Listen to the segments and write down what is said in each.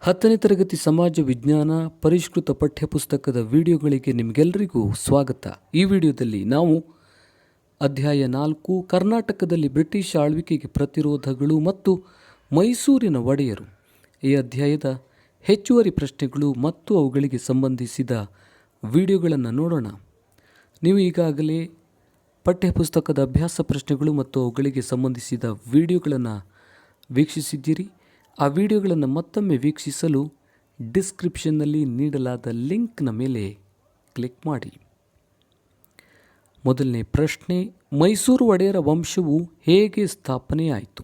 10ನೇ ತರಗತಿ ಸಮಾಜ ವಿಜ್ಞಾನ ಪರಿಷ್ಕೃತ ಪಠ್ಯಪುಸ್ತಕದ ವಿಡಿಯೋಗಳಿಗೆ ನಿಮಗೆಲ್ಲರಿಗೂ ಸ್ವಾಗತ. ಈ ವಿಡಿಯೋದಲ್ಲಿ ನಾವು ಅಧ್ಯಾಯ 4 ಕರ್ನಾಟಕದಲ್ಲಿ ಬ್ರಿಟಿಷ್ ಆಳ್ವಿಕೆಗೆ ಪ್ರತಿರೋಧಗಳು ಮತ್ತು ಮೈಸೂರಿನ ಒಡೆಯರು ಈ ಅಧ್ಯಾಯದ ಹೆಚ್ಚುವರಿ ಪ್ರಶ್ನೆಗಳು ಮತ್ತು ಅವುಗಳಿಗೆ ಸಂಬಂಧಿಸಿದ ವಿಡಿಯೋಗಳನ್ನು ನೋಡೋಣ. ನೀವು ಈಗಾಗಲೇ ಪಠ್ಯಪುಸ್ತಕದ ಅಭ್ಯಾಸ ಪ್ರಶ್ನೆಗಳು ಮತ್ತು ಅವುಗಳಿಗೆ ಸಂಬಂಧಿಸಿದ ವಿಡಿಯೋಗಳನ್ನು ವೀಕ್ಷಿಸಿದ್ದೀರಿ. ಆ ವಿಡಿಯೋಗಳನ್ನು ಮತ್ತೊಮ್ಮೆ ವೀಕ್ಷಿಸಲು ಡಿಸ್ಕ್ರಿಪ್ಷನ್ನಲ್ಲಿ ನೀಡಲಾದ ಲಿಂಕ್ನ ಮೇಲೆ ಕ್ಲಿಕ್ ಮಾಡಿ. ಮೊದಲನೇ ಪ್ರಶ್ನೆ, ಮೈಸೂರು ಒಡೆಯರ ವಂಶವು ಹೇಗೆ ಸ್ಥಾಪನೆಯಾಯಿತು?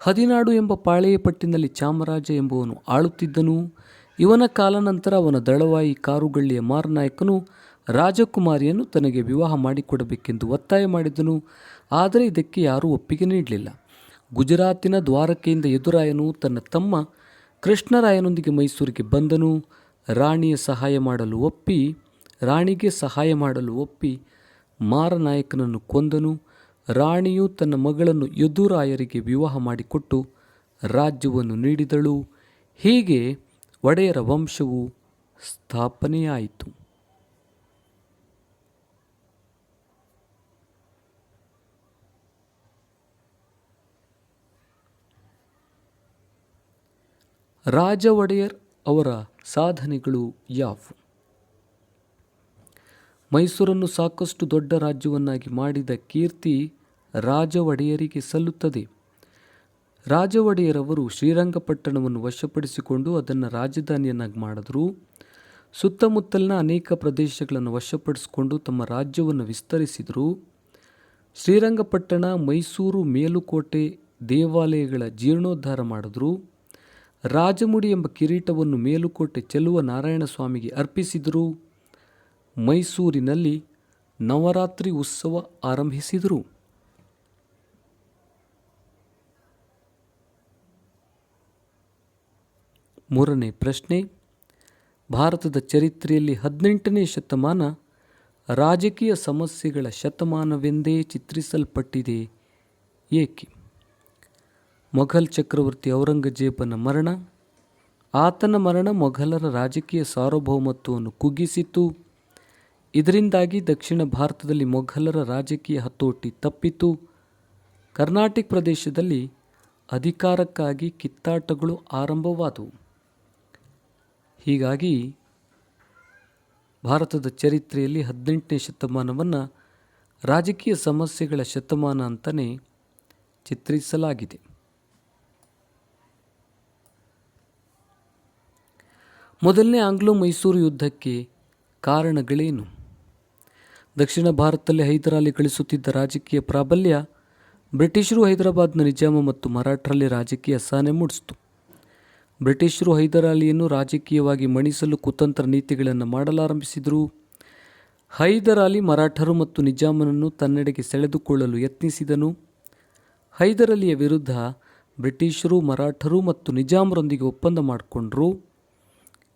ಹದಿನಾಡು ಎಂಬ ಪಾಳೆಯ ಪಟ್ಟಿನಲ್ಲಿ ಚಾಮರಾಜ ಎಂಬುವನು ಆಳುತ್ತಿದ್ದನು. ಇವನ ಕಾಲಾನಂತರ ಅವನ ದಳವಾಯಿ ಕಾರುಗಳ್ಳಿಯ ಮಾರನಾಯಕನು ರಾಜಕುಮಾರಿಯನ್ನು ತನಗೆ ವಿವಾಹ ಮಾಡಿಕೊಡಬೇಕೆಂದು ಒತ್ತಾಯ ಮಾಡಿದನು. ಆದರೆ ಇದಕ್ಕೆ ಯಾರೂ ಒಪ್ಪಿಗೆ ನೀಡಲಿಲ್ಲ. ಗುಜರಾತಿನ ದ್ವಾರಕೆಯಿಂದ ಯದುರಾಯನು ತನ್ನ ತಮ್ಮ ಕೃಷ್ಣರಾಯನೊಂದಿಗೆ ಮೈಸೂರಿಗೆ ಬಂದನು. ರಾಣಿಗೆ ಸಹಾಯ ಮಾಡಲು ಒಪ್ಪಿ ಮಾರನಾಯಕನನ್ನು ಕೊಂದನು. ರಾಣಿಯು ತನ್ನ ಮಗಳನ್ನು ಯದುರಾಯರಿಗೆ ವಿವಾಹ ಮಾಡಿಕೊಟ್ಟು ರಾಜ್ಯವನ್ನು ನೀಡಿದಳು. ಹೀಗೆ ಒಡೆಯರ ವಂಶವು ಸ್ಥಾಪನೆಯಾಯಿತು. ರಾಜ ಒಡೆಯರ್ ಅವರ ಸಾಧನೆಗಳು ಯಾವುವು? ಮೈಸೂರನ್ನು ಸಾಕಷ್ಟು ದೊಡ್ಡ ರಾಜ್ಯವನ್ನಾಗಿ ಮಾಡಿದ ಕೀರ್ತಿ ರಾಜ ಒಡೆಯರಿಗೆ ಸಲ್ಲುತ್ತದೆ. ರಾಜ ಒಡೆಯರವರು ಶ್ರೀರಂಗಪಟ್ಟಣವನ್ನು ವಶಪಡಿಸಿಕೊಂಡು ಅದನ್ನು ರಾಜಧಾನಿಯನ್ನಾಗಿ ಮಾಡಿದ್ರು. ಸುತ್ತಮುತ್ತಲಿನ ಅನೇಕ ಪ್ರದೇಶಗಳನ್ನು ವಶಪಡಿಸಿಕೊಂಡು ತಮ್ಮ ರಾಜ್ಯವನ್ನು ವಿಸ್ತರಿಸಿದರು. ಶ್ರೀರಂಗಪಟ್ಟಣ, ಮೈಸೂರು ಮೇಲುಕೋಟೆ, ದೇವಾಲಯಗಳ ಜೀರ್ಣೋದ್ಧಾರ ಮಾಡಿದ್ರು. ರಾಜಮುಡಿ ಎಂಬ ಕಿರೀಟವನ್ನು ಮೇಲುಕೋಟೆ ಚೆಲುವ ನಾರಾಯಣಸ್ವಾಮಿಗೆ ಅರ್ಪಿಸಿದರು. ಮೈಸೂರಿನಲ್ಲಿ ನವರಾತ್ರಿ ಉತ್ಸವ ಆರಂಭಿಸಿದರು. ಮೂರನೇ ಪ್ರಶ್ನೆ, ಭಾರತದ ಚರಿತ್ರೆಯಲ್ಲಿ 18ನೇ ಶತಮಾನ ರಾಜಕೀಯ ಸಮಸ್ಯೆಗಳ ಶತಮಾನವೆಂದೇ ಚಿತ್ರಿಸಲ್ಪಟ್ಟಿದೆ, ಏಕೆ? ಮೊಘಲ್ ಚಕ್ರವರ್ತಿ ಔರಂಗಜೇಬನ ಮರಣ. ಆತನ ಮರಣ ಮೊಘಲರ ರಾಜಕೀಯ ಸಾರ್ವಭೌಮತ್ವವನ್ನು ಕುಗ್ಗಿಸಿತು. ಇದರಿಂದಾಗಿ ದಕ್ಷಿಣ ಭಾರತದಲ್ಲಿ ಮೊಘಲರ ರಾಜಕೀಯ ಹತೋಟಿ ತಪ್ಪಿತು. ಕರ್ನಾಟಕ ಪ್ರದೇಶದಲ್ಲಿ ಅಧಿಕಾರಕ್ಕಾಗಿ ಕಿತ್ತಾಟಗಳು ಆರಂಭವಾದವು. ಹೀಗಾಗಿ ಭಾರತದ ಚರಿತ್ರೆಯಲ್ಲಿ 18ನೇ ಶತಮಾನವನ್ನು ರಾಜಕೀಯ ಸಮಸ್ಯೆಗಳ ಶತಮಾನ ಅಂತಲೇ ಚಿತ್ರಿಸಲಾಗಿದೆ. ಮೊದಲನೇ ಆಂಗ್ಲೋ ಮೈಸೂರು ಯುದ್ಧಕ್ಕೆ ಕಾರಣಗಳೇನು? ದಕ್ಷಿಣ ಭಾರತದಲ್ಲಿ ಹೈದರಾಲಿ ಗಳಿಸುತ್ತಿದ್ದ ರಾಜಕೀಯ ಪ್ರಾಬಲ್ಯ ಬ್ರಿಟಿಷರು ಹೈದರಾಬಾದ್ನ ನಿಜಾಮ ಮತ್ತು ಮರಾಠರಲ್ಲಿ ರಾಜಕೀಯ ಅಸಹನೆ ಮೂಡಿಸಿತು. ಬ್ರಿಟಿಷರು ಹೈದರಾಲಿಯನ್ನು ರಾಜಕೀಯವಾಗಿ ಮಣಿಸಲು ಕುತಂತ್ರ ನೀತಿಗಳನ್ನು ಮಾಡಲಾರಂಭಿಸಿದರು. ಹೈದರಾಲಿ ಮರಾಠರು ಮತ್ತು ನಿಜಾಮನನ್ನು ತನ್ನೆಡೆಗೆ ಸೆಳೆದುಕೊಳ್ಳಲು ಯತ್ನಿಸಿದನು. ಹೈದರಾಲಿಯ ವಿರುದ್ಧ ಬ್ರಿಟಿಷರು, ಮರಾಠರು ಮತ್ತು ನಿಜಾಮರೊಂದಿಗೆ ಒಪ್ಪಂದ ಮಾಡಿಕೊಂಡರು.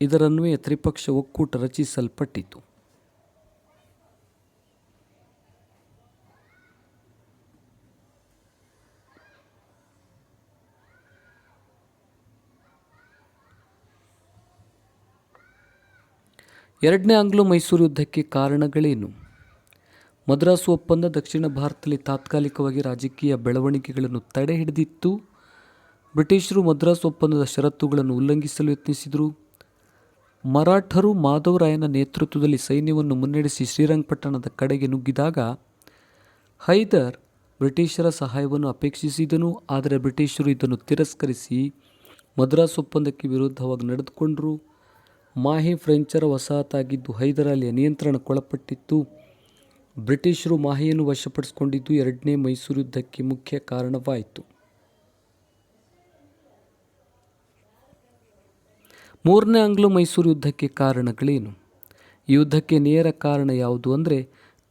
ಇದರನ್ವಯ ತ್ರಿಪಕ್ಷ ಒಕ್ಕೂಟ ರಚಿಸಲ್ಪಟ್ಟಿತು. ಎರಡನೇ ಆಂಗ್ಲೋ ಮೈಸೂರು ಯುದ್ಧಕ್ಕೆ ಕಾರಣಗಳೇನು? ಮದ್ರಾಸು ಒಪ್ಪಂದ ದಕ್ಷಿಣ ಭಾರತದಲ್ಲಿ ತಾತ್ಕಾಲಿಕವಾಗಿ ರಾಜಕೀಯ ಬೆಳವಣಿಗೆಗಳನ್ನು ತಡೆ ಹಿಡಿದಿತ್ತು. ಬ್ರಿಟಿಷರು ಮದ್ರಾಸು ಒಪ್ಪಂದದ ಷರತ್ತುಗಳನ್ನು ಉಲ್ಲಂಘಿಸಲು ಯತ್ನಿಸಿದರು. ಮರಾಠರು ಮಾಧವರಾಯನ ನೇತೃತ್ವದಲ್ಲಿ ಸೈನ್ಯವನ್ನು ಮುನ್ನಡೆಸಿ ಶ್ರೀರಂಗಪಟ್ಟಣದ ಕಡೆಗೆ ನುಗ್ಗಿದಾಗ ಹೈದರ್ ಬ್ರಿಟಿಷರ ಸಹಾಯವನ್ನು ಅಪೇಕ್ಷಿಸಿದನು. ಆದರೆ ಬ್ರಿಟಿಷರು ಇದನ್ನು ತಿರಸ್ಕರಿಸಿ ಮದ್ರಾಸ್ ಒಪ್ಪಂದಕ್ಕೆ ವಿರುದ್ಧವಾಗಿ ನಡೆದುಕೊಂಡರು. ಮಾಹೆ ಫ್ರೆಂಚರ ವಸಾಹತಾಗಿದ್ದು ಹೈದರಾಲಿಯ ನಿಯಂತ್ರಣಕ್ಕೊಳಪಟ್ಟಿತ್ತು. ಬ್ರಿಟಿಷರು ಮಾಹೆಯನ್ನು ವಶಪಡಿಸಿಕೊಂಡಿದ್ದು ಎರಡನೇ ಮೈಸೂರು ಯುದ್ಧಕ್ಕೆ ಮುಖ್ಯ ಕಾರಣವಾಯಿತು. ಮೂರನೇ ಆಂಗ್ಲೋ ಮೈಸೂರು ಯುದ್ಧಕ್ಕೆ ಕಾರಣಗಳೇನು? ಈ ಯುದ್ಧಕ್ಕೆ ನೇರ ಕಾರಣ ಯಾವುದು ಅಂದರೆ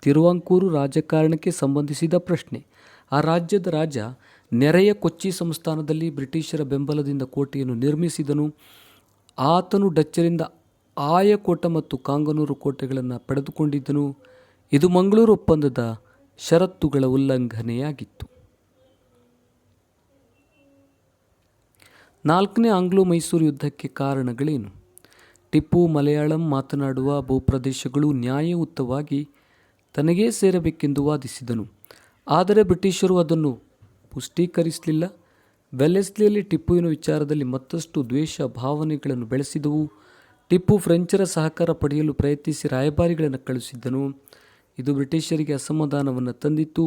ತಿರುವಾಂಕೂರು ರಾಜಕಾರಣಕ್ಕೆ ಸಂಬಂಧಿಸಿದ ಪ್ರಶ್ನೆ. ಆ ರಾಜ್ಯದ ರಾಜ ನೆರೆಯ ಕೊಚ್ಚಿ ಸಂಸ್ಥಾನದಲ್ಲಿ ಬ್ರಿಟಿಷರ ಬೆಂಬಲದಿಂದ ಕೋಟೆಯನ್ನು ನಿರ್ಮಿಸಿದನು. ಆತನು ಡಚ್ಚರಿಂದ ಆಯಕೋಟ ಮತ್ತು ಕಾಂಗನೂರು ಕೋಟೆಗಳನ್ನು ಪಡೆದುಕೊಂಡಿದ್ದನು. ಇದು ಮಂಗಳೂರು ಒಪ್ಪಂದದ ಷರತ್ತುಗಳ ಉಲ್ಲಂಘನೆಯಾಗಿತ್ತು. 4ನೇ ಆಂಗ್ಲೋ ಮೈಸೂರು ಯುದ್ಧಕ್ಕೆ ಕಾರಣಗಳೇನು? ಟಿಪ್ಪು ಮಲಯಾಳಂ ಮಾತನಾಡುವ ಭೂಪ್ರದೇಶಗಳು ನ್ಯಾಯಯುತವಾಗಿ ತನಗೇ ಸೇರಬೇಕೆಂದು ವಾದಿಸಿದನು. ಆದರೆ ಬ್ರಿಟಿಷರು ಅದನ್ನು ಪುಷ್ಟೀಕರಿಸಲಿಲ್ಲ. ವೆಲ್ಲೆಸ್ಲಿಯಲ್ಲಿ ಟಿಪ್ಪುವಿನ ವಿಚಾರದಲ್ಲಿ ಮತ್ತಷ್ಟು ದ್ವೇಷ ಭಾವನೆಗಳನ್ನು ಬೆಳೆಸಿದವು. ಟಿಪ್ಪು ಫ್ರೆಂಚರ ಸಹಕಾರ ಪಡೆಯಲು ಪ್ರಯತ್ನಿಸಿ ರಾಯಭಾರಿಗಳನ್ನು ಕಳುಹಿಸಿದ್ದನು. ಇದು ಬ್ರಿಟಿಷರಿಗೆ ಅಸಮಾಧಾನವನ್ನು ತಂದಿತ್ತು.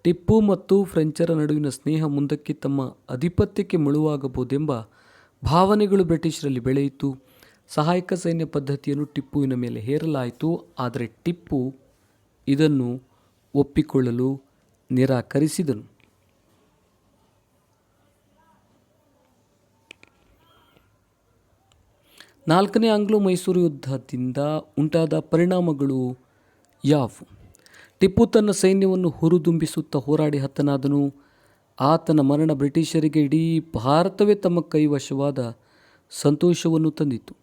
ಟಿಪ್ಪು ಮತ್ತು ಫ್ರೆಂಚರ ನಡುವಿನ ಸ್ನೇಹ ಮುಂದಕ್ಕೆ ತಮ್ಮ ಆಧಿಪತ್ಯಕ್ಕೆ ಮುಳುವಾಗಬಹುದೆಂಬ ಭಾವನೆಗಳು ಬ್ರಿಟಿಷರಲ್ಲಿ ಬೆಳೆಯಿತು. ಸಹಾಯಕ ಸೈನ್ಯ ಪದ್ಧತಿಯನ್ನು ಟಿಪ್ಪುವಿನ ಮೇಲೆ ಹೇರಲಾಯಿತು. ಆದರೆ ಟಿಪ್ಪು ಇದನ್ನು ಒಪ್ಪಿಕೊಳ್ಳಲು ನಿರಾಕರಿಸಿದನು. 4ನೇ ಆಂಗ್ಲೋ ಮೈಸೂರು ಯುದ್ಧದಿಂದ ಉಂಟಾದ ಪರಿಣಾಮಗಳು ಯಾವುವು? ಟಿಪ್ಪು ತನ್ನ ಸೈನ್ಯವನ್ನು ಹುರಿದುಂಬಿಸುತ್ತಾ ಹೋರಾಡಿ ಹತನಾದನು. ಆತನ ಮರಣ ಬ್ರಿಟಿಷರಿಗೆ ಇಡೀ ಭಾರತವೇ ತಮ್ಮ ಕೈವಶವಾದ ಸಂತೋಷವನ್ನು ತಂದಿತು.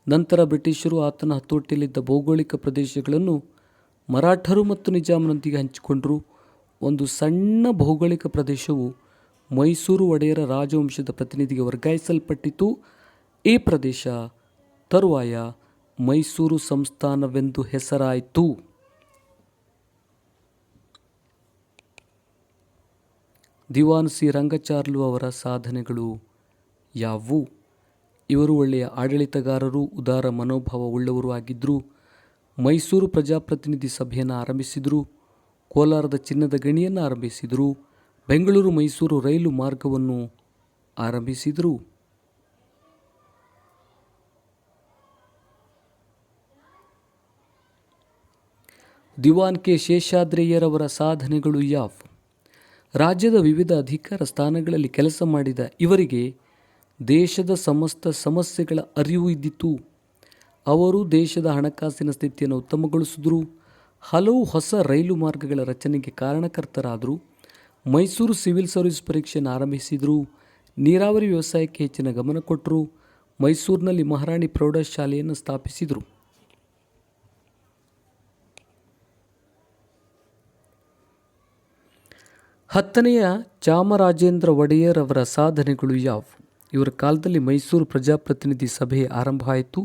ನಂತರ ಬ್ರಿಟಿಷರು ಆತನ ಹತೋಟಿಯಲ್ಲಿದ್ದ ಭೌಗೋಳಿಕ ಪ್ರದೇಶಗಳನ್ನು ಮರಾಠರು ಮತ್ತು ನಿಜಾಮನೊಂದಿಗೆ ಹಂಚಿಕೊಂಡರು. ಒಂದು ಸಣ್ಣ ಭೌಗೋಳಿಕ ಪ್ರದೇಶವು ಮೈಸೂರು ಒಡೆಯರ ರಾಜವಂಶದ ಪ್ರತಿನಿಧಿಗೆ ವರ್ಗಾಯಿಸಲ್ಪಟ್ಟಿತು. ಈ ಪ್ರದೇಶ ತರುವಾಯ ಮೈಸೂರು ಸಂಸ್ಥಾನವೆಂದು ಹೆಸರಾಯಿತು. ದಿವಾನ್ ಸಿ ರಂಗಚಾರ್ಲು ಅವರ ಸಾಧನೆಗಳು ಯಾವುವು? ಇವರು ಒಳ್ಳೆಯ ಆಡಳಿತಗಾರರು, ಉದಾರ ಮನೋಭಾವವುಳ್ಳವರು ಆಗಿದ್ದರು. ಮೈಸೂರು ಪ್ರಜಾಪ್ರತಿನಿಧಿ ಸಭೆಯನ್ನು ಆರಂಭಿಸಿದರು. ಕೋಲಾರದ ಚಿನ್ನದ ಗಣಿಯನ್ನು ಆರಂಭಿಸಿದರು. ಬೆಂಗಳೂರು ಮೈಸೂರು ರೈಲು ಮಾರ್ಗವನ್ನು ಆರಂಭಿಸಿದರು. ದಿವಾನ್ ಕೆ ಶೇಷಾದ್ರಿಯರವರ ಸಾಧನೆಗಳು ಯಾವುವು? ರಾಜ್ಯದ ವಿವಿಧ ಅಧಿಕಾರ ಸ್ಥಾನಗಳಲ್ಲಿ ಕೆಲಸ ಮಾಡಿದ ಇವರಿಗೆ ದೇಶದ ಸಮಸ್ತ ಸಮಸ್ಯೆಗಳ ಅರಿವು ಇದ್ದಿತು. ಅವರು ದೇಶದ ಹಣಕಾಸಿನ ಸ್ಥಿತಿಯನ್ನು ಉತ್ತಮಗೊಳಿಸಿದರು. ಹಲವು ಹೊಸ ರೈಲು ಮಾರ್ಗಗಳ ರಚನೆಗೆ ಕಾರಣಕರ್ತರಾದರು. ಮೈಸೂರು ಸಿವಿಲ್ ಸರ್ವಿಸ್ ಪರೀಕ್ಷೆಯನ್ನು ಆರಂಭಿಸಿದರು. ನೀರಾವರಿ ವ್ಯವಸಾಯಕ್ಕೆ ಹೆಚ್ಚಿನ ಗಮನ ಕೊಟ್ಟರು. ಮೈಸೂರಿನಲ್ಲಿ ಮಹಾರಾಣಿ ಪ್ರೌಢಶಾಲೆಯನ್ನು ಸ್ಥಾಪಿಸಿದರು. ಹತ್ತನೆಯ ಚಾಮರಾಜೇಂದ್ರ ಒಡೆಯರ್ ಅವರ ಸಾಧನೆಗಳು ಯಾವುವು? ಇವರ ಕಾಲದಲ್ಲಿ ಮೈಸೂರು ಪ್ರಜಾಪ್ರತಿನಿಧಿ ಸಭೆ ಆರಂಭ ಆಯಿತು.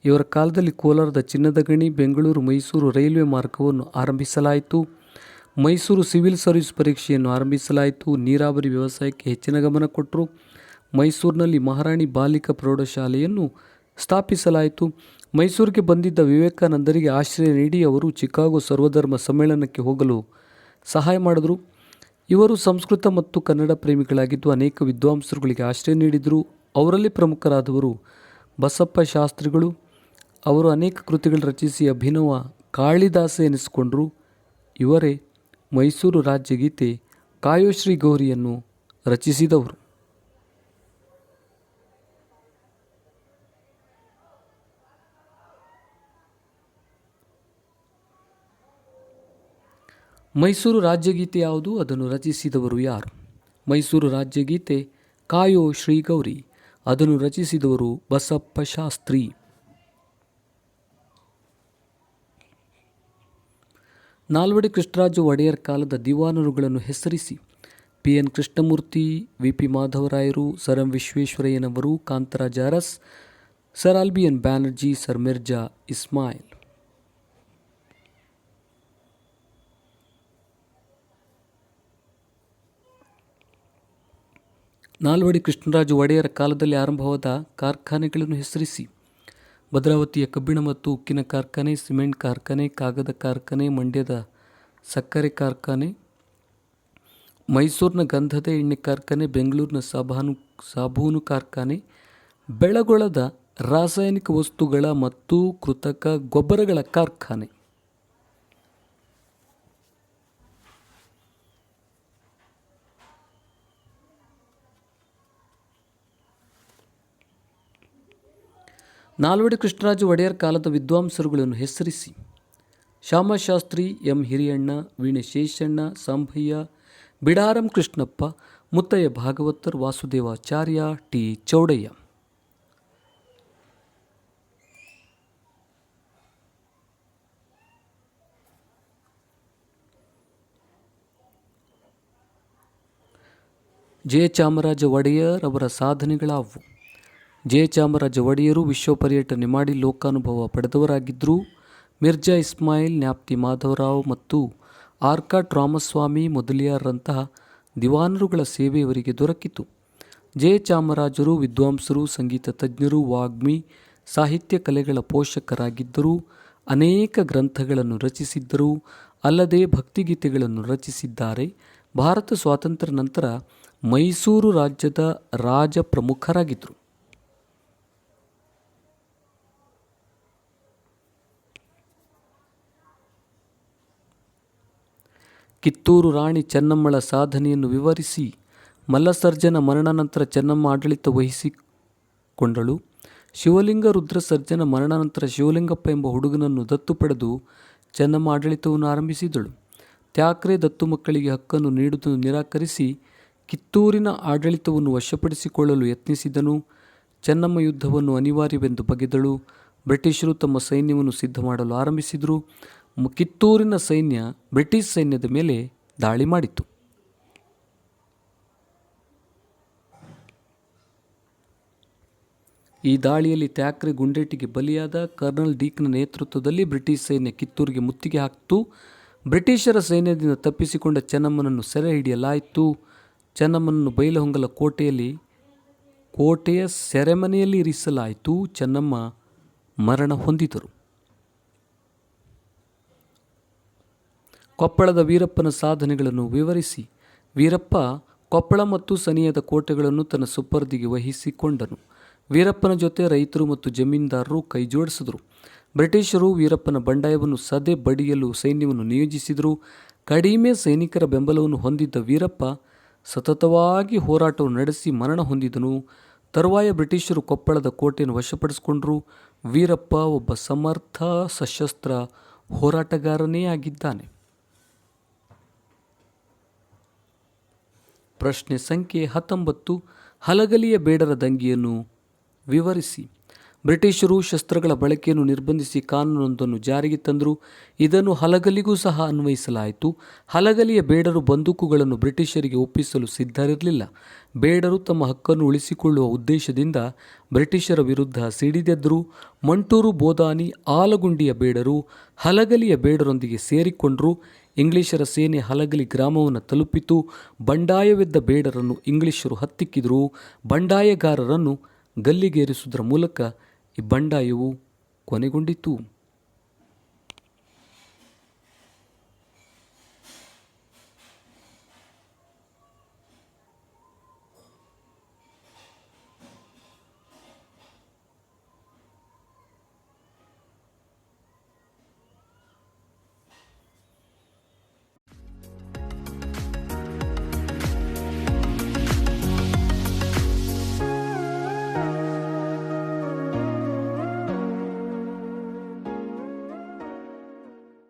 ಇವರ ಕಾಲದಲ್ಲಿ ಕೋಲಾರದ ಚಿನ್ನದ ಗಣಿ, ಬೆಂಗಳೂರು ಮೈಸೂರು ರೈಲ್ವೆ ಮಾರ್ಗವನ್ನು ಆರಂಭಿಸಲಾಯಿತು. ಮೈಸೂರು ಸಿವಿಲ್ ಸರ್ವಿಸ್ ಪರೀಕ್ಷೆಯನ್ನು ಆರಂಭಿಸಲಾಯಿತು. ನೀರಾವರಿ ವ್ಯವಸಾಯಕ್ಕೆ ಹೆಚ್ಚಿನ ಗಮನ ಕೊಟ್ಟರು. ಮೈಸೂರಿನಲ್ಲಿ ಮಹಾರಾಣಿ ಬಾಲಿಕಾ ಪ್ರೌಢಶಾಲೆಯನ್ನು ಸ್ಥಾಪಿಸಲಾಯಿತು. ಮೈಸೂರಿಗೆ ಬಂದಿದ್ದ ವಿವೇಕಾನಂದರಿಗೆ ಆಶ್ರಯ ನೀಡಿ ಅವರು ಚಿಕಾಗೋ ಸರ್ವಧರ್ಮ ಸಮ್ಮೇಳನಕ್ಕೆ ಹೋಗಲು ಸಹಾಯ ಮಾಡಿದರು. ಇವರು ಸಂಸ್ಕೃತ ಮತ್ತು ಕನ್ನಡ ಪ್ರೇಮಿಗಳಾಗಿದ್ದು ಅನೇಕ ವಿದ್ವಾಂಸರುಗಳಿಗೆ ಆಶ್ರಯ ನೀಡಿದರು. ಅವರಲ್ಲಿ ಪ್ರಮುಖರಾದವರು ಬಸಪ್ಪ ಶಾಸ್ತ್ರಿಗಳು. ಅವರು ಅನೇಕ ಕೃತಿಗಳು ರಚಿಸಿ ಅಭಿನವ ಕಾಳಿದಾಸ ಎನಿಸಿಕೊಂಡರು. ಇವರೇ ಮೈಸೂರು ರಾಜ್ಯಗೀತೆ ಕಾಯೋ ಶ್ರೀ ಗೌರಿಯನ್ನು ರಚಿಸಿದವರು. ಮೈಸೂರು ರಾಜ್ಯಗೀತೆ ಯಾವುದು? ಅದನ್ನು ರಚಿಸಿದವರು ಯಾರು? ಮೈಸೂರು ರಾಜ್ಯಗೀತೆ ಕಾಯೋ ಶ್ರೀ ಗೌರಿ. ಅದನ್ನು ರಚಿಸಿದವರು ಬಸಪ್ಪ ಶಾಸ್ತ್ರಿ. ನಾಲ್ವಡಿ ಕೃಷ್ಣರಾಜ ಒಡೆಯರ್ ಕಾಲದ ದಿವಾನರುಗಳನ್ನು ಹೆಸರಿಸಿ. P N Krishnamurthy, V P ಮಾಧವರಾಯರು, ಸರ್ ಎಂ ವಿಶ್ವೇಶ್ವರಯ್ಯನವರು, Kantharaja Urs, sir Albion Banerjee, sir Mirza Ismail. Nalvadi Krishnaraja ಒಡೆಯರ ಕಾಲದಲ್ಲಿ ಆರಂಭವಾದ ಕಾರ್ಖಾನೆಗಳನ್ನು ಹೆಸರಿಸಿ. ಭದ್ರಾವತಿಯ ಕಬ್ಬಿಣ ಮತ್ತು ಉಕ್ಕಿನ ಕಾರ್ಖಾನೆ, ಸಿಮೆಂಟ್ ಕಾರ್ಖಾನೆ, ಕಾಗದ ಕಾರ್ಖಾನೆ, ಮಂಡ್ಯದ ಸಕ್ಕರೆ ಕಾರ್ಖಾನೆ, ಮೈಸೂರಿನ ಗಂಧದ ಎಣ್ಣೆ ಕಾರ್ಖಾನೆ, ಬೆಂಗಳೂರಿನ ಸಾಬೂನು ಕಾರ್ಖಾನೆ, ಬೆಳಗೊಳದ ರಾಸಾಯನಿಕ ವಸ್ತುಗಳ ಮತ್ತು ಕೃತಕ ಗೊಬ್ಬರಗಳ ಕಾರ್ಖಾನೆ. ನಾಲ್ವಡಿ ಕೃಷ್ಣರಾಜ ಒಡೆಯರ್ ಕಾಲದ ವಿದ್ವಾಂಸರುಗಳನ್ನು ಹೆಸರಿಸಿ. ಶ್ಯಾಮಶಾಸ್ತ್ರಿ, ಎಂ ಹಿರಿಯಣ್ಣ, ವೀಣೆ ಶೇಷಣ್ಣ, ಸಾಂಭಯ್ಯ, ಬಿಡಾರಂ ಕೃಷ್ಣಪ್ಪ, ಮುತ್ತಯ್ಯ ಭಾಗವತರ್, ವಾಸುದೇವಾಚಾರ್ಯ, ಟಿ ಚೌಡಯ್ಯ. ಜಯಚಾಮರಾಜ ಒಡೆಯರ್ ಅವರ ಸಾಧನೆಗಳಾವು? ಜಯಚಾಮರಾಜ ಒಡೆಯರು ವಿಶ್ವ ಪರ್ಯಟನೆ ಮಾಡಿ ಲೋಕಾನುಭವ ಪಡೆದವರಾಗಿದ್ದರು. ಮಿರ್ಜಾ ಇಸ್ಮಾಯಿಲ್, ನ್ಯಾಪ್ತಿ ಮಾಧವರಾವ್ ಮತ್ತು ಆರ್ಕಾಟ್ ರಾಮಸ್ವಾಮಿ ಮೊದಲಿಯಾರರಂತಹ ದಿವಾನರುಗಳ ಸೇವೆ ಇವರಿಗೆ ದೊರಕಿತು. ಜಯಚಾಮರಾಜರು ವಿದ್ವಾಂಸರು, ಸಂಗೀತ ತಜ್ಞರು, ವಾಗ್ಮಿ, ಸಾಹಿತ್ಯ ಕಲೆಗಳ ಪೋಷಕರಾಗಿದ್ದರು. ಅನೇಕ ಗ್ರಂಥಗಳನ್ನು ರಚಿಸಿದ್ದರು. ಅಲ್ಲದೆ ಭಕ್ತಿಗೀತೆಗಳನ್ನು ರಚಿಸಿದ್ದಾರೆ. ಭಾರತ ಸ್ವಾತಂತ್ರ್ಯ ನಂತರ ಮೈಸೂರು ರಾಜ್ಯದ ರಾಜ ಪ್ರಮುಖರಾಗಿದ್ದರು. ಕಿತ್ತೂರು ರಾಣಿ ಚೆನ್ನಮ್ಮಳ ಸಾಧನೆಯನ್ನು ವಿವರಿಸಿ. ಮಲ್ಲಸರ್ಜನ ಮರಣ ನಂತರ ಚೆನ್ನಮ್ಮ ಆಡಳಿತ ವಹಿಸಿಕೊಂಡಳು. ಶಿವಲಿಂಗ ರುದ್ರಸರ್ಜನ ಮರಣ ನಂತರ ಶಿವಲಿಂಗಪ್ಪ ಎಂಬ ಹುಡುಗನನ್ನು ದತ್ತು ಪಡೆದು ಚೆನ್ನಮ್ಮ ಆಡಳಿತವನ್ನು ಆರಂಭಿಸಿದಳು. ತ್ಯಾಕ್ರೆ ದತ್ತು ಮಕ್ಕಳಿಗೆ ಹಕ್ಕನ್ನು ನೀಡುವುದನ್ನು ನಿರಾಕರಿಸಿ ಕಿತ್ತೂರಿನ ಆಡಳಿತವನ್ನು ವಶಪಡಿಸಿಕೊಳ್ಳಲು ಯತ್ನಿಸಿದನು. ಚೆನ್ನಮ್ಮ ಯುದ್ಧವನ್ನು ಅನಿವಾರ್ಯವೆಂದು ಬಗೆದಳು. ಬ್ರಿಟಿಷರು ತಮ್ಮ ಸೈನ್ಯವನ್ನು ಸಿದ್ಧ ಮಾಡಲು ಆರಂಭಿಸಿದರು. ಕಿತ್ತೂರಿನ ಸೈನ್ಯ ಬ್ರಿಟಿಷ್ ಸೈನ್ಯದ ಮೇಲೆ ದಾಳಿ ಮಾಡಿತು. ಈ ದಾಳಿಯಲ್ಲಿ ತ್ಯಾಕ್ರೆ ಗುಂಡೇಟಿಗೆ ಬಲಿಯಾದ. ಕರ್ನಲ್ ಡೀಕ್ನ ನೇತೃತ್ವದಲ್ಲಿ ಬ್ರಿಟಿಷ್ ಸೈನ್ಯ ಕಿತ್ತೂರಿಗೆ ಮುತ್ತಿಗೆ ಹಾಕಿತು. ಬ್ರಿಟಿಷರ ಸೈನ್ಯದಿಂದ ತಪ್ಪಿಸಿಕೊಂಡ ಚೆನ್ನಮ್ಮನನ್ನು ಸೆರೆ ಹಿಡಿಯಲಾಯಿತು. ಚೆನ್ನಮ್ಮನನ್ನು ಬೈಲಹೊಂಗಲ ಕೋಟೆಯ ಸೆರೆಮನೆಯಲ್ಲಿ ಇರಿಸಲಾಯಿತು. ಚೆನ್ನಮ್ಮ ಮರಣ ಹೊಂದಿದರು. ಕೊಪ್ಪಳದ ವೀರಪ್ಪನ ಸಾಧನೆಗಳನ್ನು ವಿವರಿಸಿ. ವೀರಪ್ಪ ಕೊಪ್ಪಳ ಮತ್ತು ಸನಿಹದ ಕೋಟೆಗಳನ್ನು ತನ್ನ ಸುಪರ್ದಿಗೆ ವಹಿಸಿಕೊಂಡನು. ವೀರಪ್ಪನ ಜೊತೆ ರೈತರು ಮತ್ತು ಜಮೀನ್ದಾರರು ಕೈಜೋಡಿಸಿದರು. ಬ್ರಿಟಿಷರು ವೀರಪ್ಪನ ಬಂಡಾಯವನ್ನು ಸದೆ ಬಡಿಯಲು ಸೈನ್ಯವನ್ನು ನಿಯೋಜಿಸಿದರು. ಕಡಿಮೆ ಸೈನಿಕರ ಬೆಂಬಲವನ್ನು ಹೊಂದಿದ್ದ ವೀರಪ್ಪ ಸತತವಾಗಿ ಹೋರಾಟವನ್ನು ನಡೆಸಿ ಮರಣ ಹೊಂದಿದನು. ತರುವಾಯ ಬ್ರಿಟಿಷರು ಕೊಪ್ಪಳದ ಕೋಟೆಯನ್ನು ವಶಪಡಿಸಿಕೊಂಡರು. ವೀರಪ್ಪ ಒಬ್ಬ ಸಮರ್ಥ ಸಶಸ್ತ್ರ ಹೋರಾಟಗಾರನೇ ಆಗಿದ್ದಾನೆ. ಪ್ರಶ್ನೆ ಸಂಖ್ಯೆ 19. ಹಲಗಲಿಯ ಬೇಡರ ದಂಗೆಯನ್ನು ವಿವರಿಸಿ. ಬ್ರಿಟಿಷರು ಶಸ್ತ್ರಗಳ ಬಳಕೆಯನ್ನು ನಿರ್ಬಂಧಿಸಿ ಕಾನೂನೊಂದನ್ನು ಜಾರಿಗೆ ತಂದರು. ಇದನ್ನು ಹಲಗಲಿಗೂ ಸಹ ಅನ್ವಯಿಸಲಾಯಿತು. ಹಲಗಲಿಯ ಬೇಡರು ಬಂದೂಕುಗಳನ್ನು ಬ್ರಿಟಿಷರಿಗೆ ಒಪ್ಪಿಸಲು ಸಿದ್ಧರಿರಲಿಲ್ಲ. ಬೇಡರು ತಮ್ಮ ಹಕ್ಕನ್ನು ಉಳಿಸಿಕೊಳ್ಳುವ ಉದ್ದೇಶದಿಂದ ಬ್ರಿಟಿಷರ ವಿರುದ್ಧ ಸಿಡಿದೆದ್ದರು. ಮಂಟೂರು, ಬೋದಾನಿ, ಆಲಗುಂಡಿಯ ಬೇಡರು ಹಲಗಲಿಯ ಬೇಡರೊಂದಿಗೆ ಸೇರಿಕೊಂಡರು. ಇಂಗ್ಲಿಷರ ಸೇನೆ ಹಲಗಲಿ ಗ್ರಾಮವನ್ನು ತಲುಪಿತು. ಬಂಡಾಯವೆದ್ದ ಬೇಡರನ್ನು ಇಂಗ್ಲಿಷರು ಹತ್ತಿಕ್ಕಿದರು. ಬಂಡಾಯಗಾರರನ್ನು ಗಲ್ಲಿಗೇರಿಸುವುದರ ಮೂಲಕ ಈ ಬಂಡಾಯವು ಕೊನೆಗೊಂಡಿತು.